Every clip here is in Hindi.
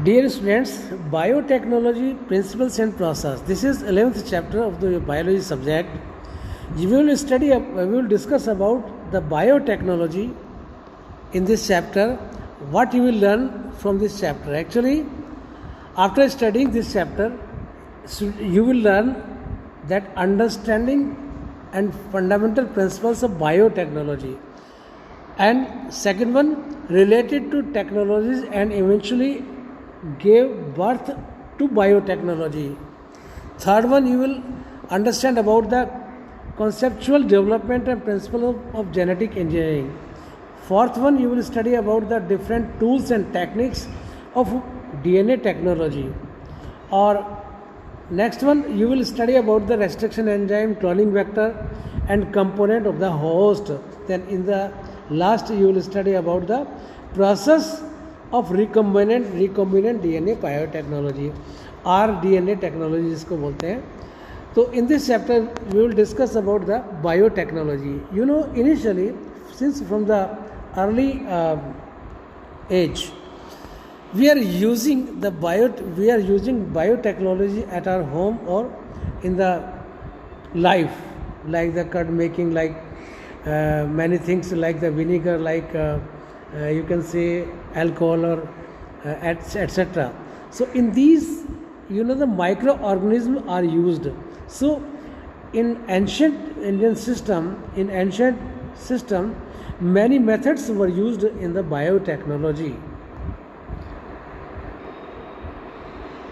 Dear students, biotechnology principles and process. This is 11th chapter of the biology subject. We will discuss about the biotechnology in this chapter. What you will learn from this chapter. Actually, after studying this chapter, you will learn that understanding and fundamental principles of biotechnology. And second one, related to technologies and eventually gave birth to biotechnology. Third one, you will understand about the conceptual development and principle of genetic engineering. Fourth one, you will study about the different tools and techniques of DNA technology. Or next one, you will study about the restriction enzyme, cloning vector and component of the host. Then in the last, you will study about the process of recombinant DNA biotechnology, rDNA technology जिसको बोलते हैं. तो in this chapter we will discuss about the biotechnology. You know, initially, since from the early age, we are using biotechnology at our home or in the life, like the curd making, like many things, like the vinegar, like you can say alcohol or etc. So in these, the microorganisms are used. So in ancient Indian system, many methods were used in the biotechnology.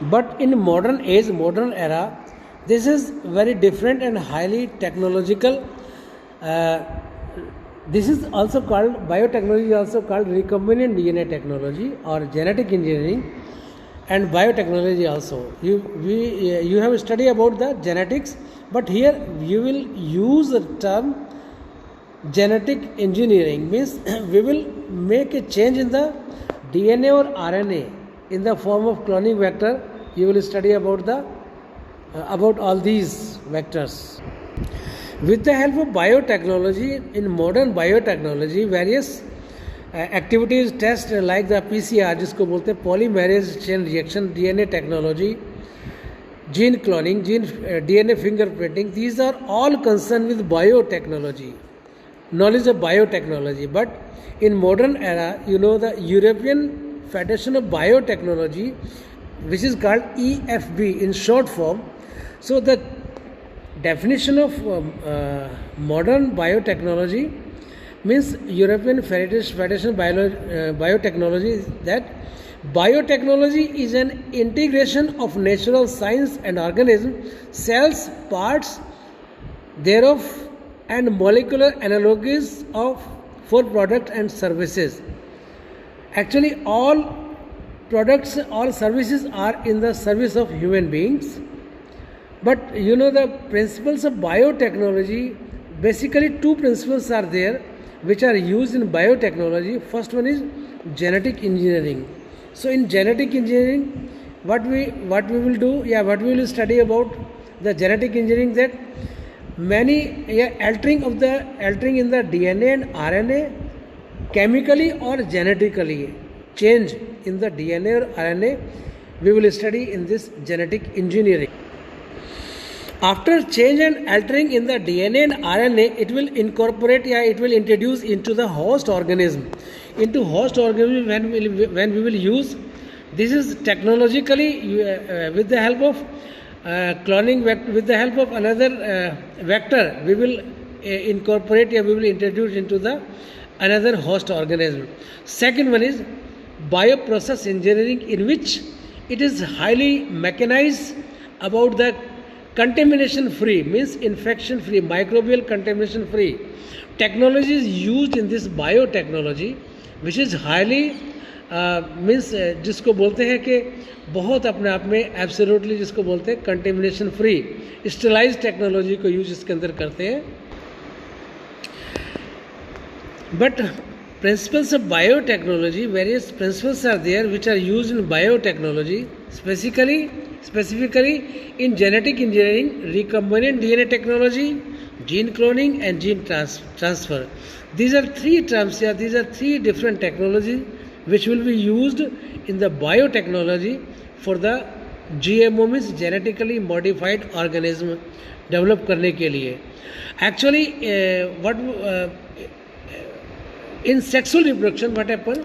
But in modern era, this is very different and highly technological. This is also called biotechnology, also called recombinant DNA technology or genetic engineering, and biotechnology also. You have studied about the genetics, but here you will use the term genetic engineering. Means we will make a change in the DNA or RNA in the form of cloning vector. You will study about all these vectors. With the help of biotechnology, in modern biotechnology, various activities, tests like the PCR, जिसको बोलते हैं polymerase chain reaction, DNA technology, gene cloning, DNA fingerprinting, these are all concerned with biotechnology, knowledge of biotechnology. But in modern era, the European Federation of Biotechnology, which is called EFB in short form. So the definition of modern biotechnology means European Federation of Biotechnology is that biotechnology is an integration of natural science and organism, cells, parts thereof, and molecular analogies for products and services. Actually, all products, all services are in the service of human beings. But the principles of biotechnology, basically two principles are there which are used in biotechnology. First one is genetic engineering. So in genetic engineering, what we will do, what we will study about the genetic engineering, that many altering in the DNA and RNA, chemically or genetically, change in the DNA or RNA, we will study in this genetic engineering. After change and altering in the DNA and RNA, it will introduce into the host organism. Into host organism when we will use, this is technologically with the help of cloning vector, with the help of another vector, we will incorporate, we will introduce into the another host organism. Second one is bioprocess engineering, in which it is highly mechanized about the contamination free, means infection free, microbial contamination free technology is used in this biotechnology, which is highly means जिसको बोलते हैं कि बहुत अपने आप में एब्सोल्युटली जिसको बोलते हैं कंटेमिनेशन फ्री स्टेलाइज टेक्नोलॉजी को यूज इसके अंदर करते हैं. But principles of biotechnology, various principles are there which are used in biotechnology, specifically in genetic engineering, recombinant DNA technology, gene cloning and gene transfer. These are three terms here, these are three different technologies which will be used in the biotechnology for the GMO means genetically modified organism develop करने के लिए. Actually in sexual reproduction what happen,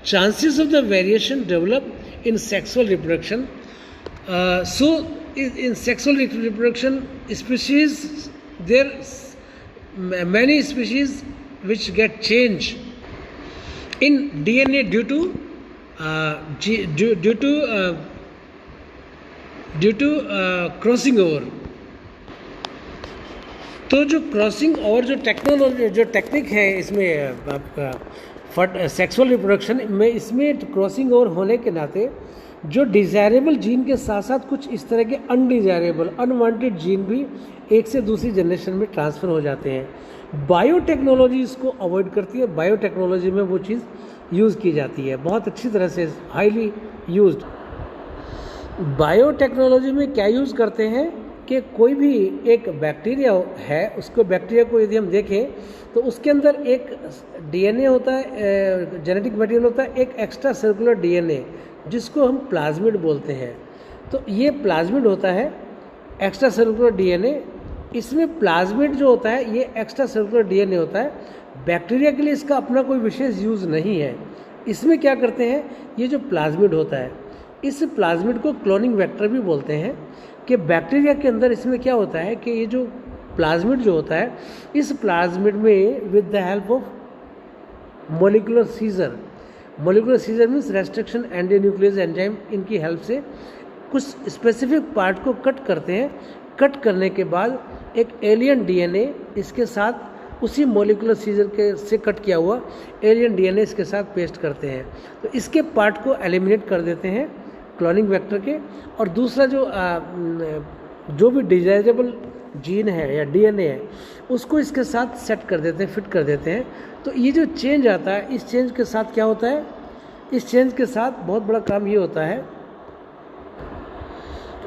chances of the variation develop in sexual reproduction. So in sexual reproduction species, there many species which get change in DNA due to crossing over. तो जो क्रॉसिंग ओवर जो टेक्नोलॉजी जो टेक्निक है इसमें आपका सेक्सुअल रिप्रोडक्शन में, इसमें क्रॉसिंग ओवर होने के नाते जो डिज़ायरेबल जीन के साथ साथ कुछ इस तरह के अनडिज़ायरेबल अनवांटेड जीन भी एक से दूसरी जनरेशन में ट्रांसफ़र हो जाते हैं. बायोटेक्नोलॉजी इसको अवॉइड करती है. बायोटेक्नोलॉजी में वो चीज़ यूज़ की जाती है बहुत अच्छी तरह से, हाईली यूज्ड. बायोटेक्नोलॉजी में क्या यूज़ करते हैं कि कोई भी एक बैक्टीरिया है, उसको बैक्टीरिया को यदि हम देखें तो उसके अंदर एक डीएनए होता है, जेनेटिक मटेरियल होता है, एक एक्स्ट्रा सर्कुलर डीएनए जिसको हम प्लाज्मिड बोलते हैं. तो ये प्लाज्मिड होता है एक्स्ट्रा सर्कुलर डीएनए. इसमें प्लाज्मिड जो होता है ये एक्स्ट्रा सर्कुलर डीएनए होता है. बैक्टीरिया के लिए इसका अपना कोई विशेष यूज़ नहीं है. इसमें क्या करते हैं, ये जो प्लाज्मिड होता है इस प्लाज्मिड को क्लोनिंग वेक्टर भी बोलते हैं. कि बैक्टीरिया के अंदर इसमें क्या होता है कि ये जो प्लाज्मिड जो होता है इस प्लाज्मिड में with the help of molecular scissor means restriction endonuclease enzyme, इनकी हेल्प से कुछ स्पेसिफिक पार्ट को कट करते हैं. कट करने के बाद एक एलियन डीएनए इसके साथ उसी मोलिकुलर सीजर के से कट किया हुआ एलियन डीएनए इसके साथ पेस्ट करते हैं. तो इसके पार्ट को एलिमिनेट कर देते हैं क्लोनिंग वेक्टर के. और दूसरा जो भी डिजायरेबल जीन है या डीएनए है उसको इसके साथ सेट कर देते हैं, फिट कर देते हैं. तो ये जो चेंज आता है, इस चेंज के साथ क्या होता है, इस चेंज के साथ बहुत बड़ा काम ये होता है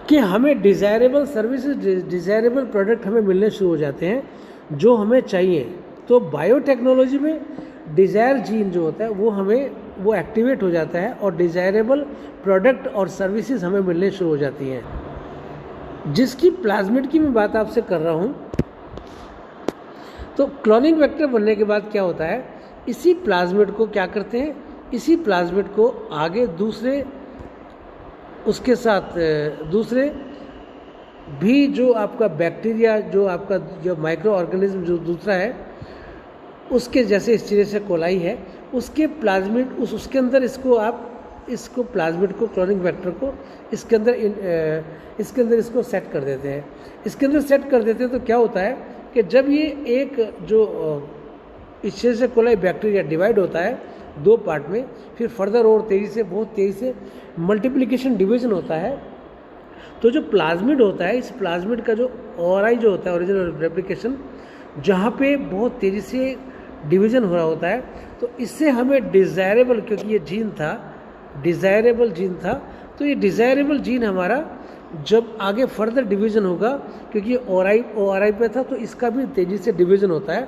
कि हमें डिज़ायरेबल सर्विसेज, डिज़ायरेबल प्रोडक्ट हमें मिलने शुरू हो जाते हैं जो हमें चाहिए. तो बायोटेक्नोलॉजी में डिज़ायर जीन जो होता है वो एक्टिवेट हो जाता है और डिज़ायरेबल प्रोडक्ट और सर्विसेज हमें मिलने शुरू हो जाती हैं. जिसकी प्लाज्मिड की मैं बात आपसे कर रहा हूँ. तो क्लोनिंग वेक्टर बनने के बाद क्या होता है, इसी प्लाज्मिड को क्या करते हैं, इसी प्लाज्मिड को आगे दूसरे उसके साथ दूसरे भी जो आपका बैक्टीरिया, जो आपका जो माइक्रो ऑर्गेनिज्म जो दूसरा है उसके जैसे स्टीरेशिया कोलाई है उसके प्लाज्मिड उसके अंदर इसको प्लाज्मिड को क्लोनिंग वेक्टर को इसके अंदर इसको सेट कर देते हैं. इसके अंदर सेट कर देते हैं तो क्या होता है कि जब ये एक जो स्टीरेशिया कोलाई बैक्टीरिया डिवाइड होता है दो पार्ट में, फिर फर्दर और बहुत तेज़ी से मल्टीप्लिकेशन डिवीजन होता है. तो जो प्लाज्मिड होता है, इस प्लाज्मिड का जो ओआरआई जो होता है, ओरिजिनल रेप्लिकेशन, जहाँ पे बहुत तेज़ी से डिवीज़न हो रहा होता है, तो इससे हमें डिज़ायरेबल, क्योंकि ये जीन था डिज़ायरेबल जीन था, तो ये डिज़ायरेबल जीन हमारा जब आगे फर्दर डिवीज़न होगा, क्योंकि ये ओआरआई पे था, तो इसका भी तेज़ी से डिवीज़न होता है,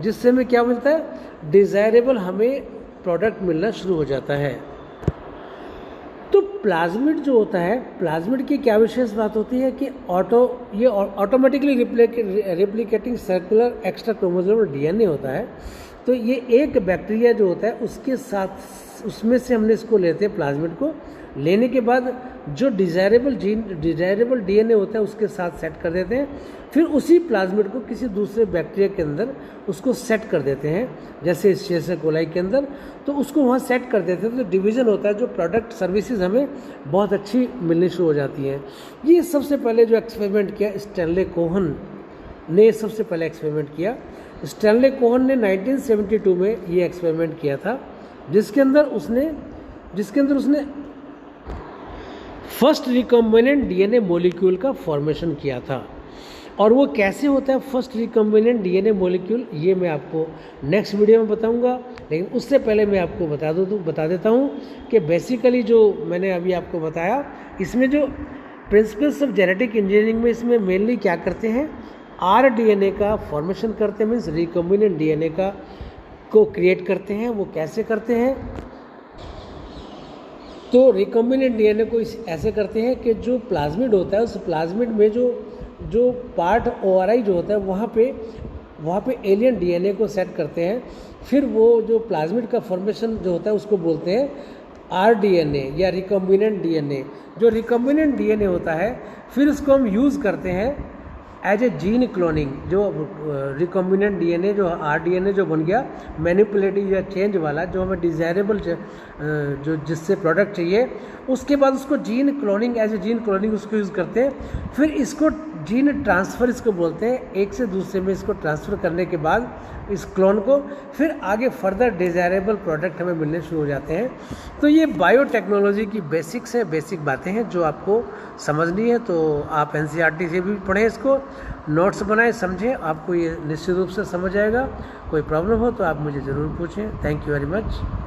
जिससे हमें क्या मिलता है, डिज़ायरेबल हमें प्रोडक्ट मिलना शुरू हो जाता है. तो प्लाज्मिड जो होता है, प्लाज्मिड की क्या विशेष बात होती है कि ये automatically replicating circular extra chromosomal DNA होता है. तो ये एक बैक्टीरिया जो होता है उसके साथ, उसमें से हमने इसको लेते हैं प्लाज्मिड को. लेने के बाद जो डिज़ायरेबल डीएनए होता है उसके साथ सेट कर देते हैं. फिर उसी प्लाज्मिड को किसी दूसरे बैक्टीरिया के अंदर उसको सेट कर देते हैं, जैसे स्टीरेशिया कोलाई के अंदर, तो उसको वहाँ सेट कर देते हैं. तो डिवीज़न होता है, जो प्रोडक्ट सर्विसेज हमें बहुत अच्छी मिलनी शुरू हो जाती हैं. ये सबसे पहले जो एक्सपेरिमेंट किया स्टैनले कोहन ने, सबसे पहले एक्सपेरिमेंट किया. स्टैनले कोहन ने 1972 में ये एक्सपेरिमेंट किया था, जिसके अंदर उसने फर्स्ट रिकॉम्बिनेंट डीएनए मॉलिक्यूल का फॉर्मेशन किया था. और वो कैसे होता है फर्स्ट रिकॉम्बिनेंट डीएनए मॉलिक्यूल, ये मैं आपको नेक्स्ट वीडियो में बताऊंगा. लेकिन उससे पहले मैं आपको बता देता हूँ कि बेसिकली जो मैंने अभी आपको बताया, इसमें जो प्रिंसिपल्स ऑफ जेनेटिक इंजीनियरिंग में इसमें मेनली क्या करते हैं, आरडीएनए का फॉर्मेशन करते हैं, मीन्स रिकॉम्बिनेंट डीएनए का को क्रिएट करते हैं. वो कैसे करते हैं, तो रिकॉम्बिनेंट डीएनए को ऐसे करते हैं कि जो प्लाज्मिड होता है उस प्लाज्मिड में जो पार्ट ओआरआई जो होता है वहाँ पे एलियन डीएनए को सेट करते हैं। फिर वो जो प्लाज्मिड का फॉर्मेशन जो होता है उसको बोलते हैं आरडीएनए या रिकॉम्बिनेंट डीएनए। जो रिकॉम्बिनेंट डीएनए होता है फिर उसको हम यूज़ करते हैं एज ए जीन क्लोनिंग। जो रिकॉम्बिनेंट डीएनए जो आरडीएनए जो बन गया मैनिपुलेटिव या चेंज वाला, जो हमें डिज़ायरेबल जो जिससे प्रोडक्ट चाहिए, उसके बाद उसको gene cloning as a gene cloning उसको यूज़ करते हैं। फिर इसको जीन ट्रांसफ़र इसको बोलते हैं, एक से दूसरे में इसको ट्रांसफ़र करने के बाद इस क्लोन को फिर आगे फर्दर डिज़ायरेबल प्रोडक्ट हमें मिलने शुरू हो जाते हैं। तो ये बायोटेक्नोलॉजी की बेसिक्स हैं, बेसिक बातें हैं जो आपको समझनी है। तो आप एनसीईआरटी से भी पढ़ें, इसको नोट्स बनाएं, समझें, आपको ये निश्चित रूप से समझ आएगा। कोई प्रॉब्लम हो तो आप मुझे ज़रूर पूछें। Thank you very much.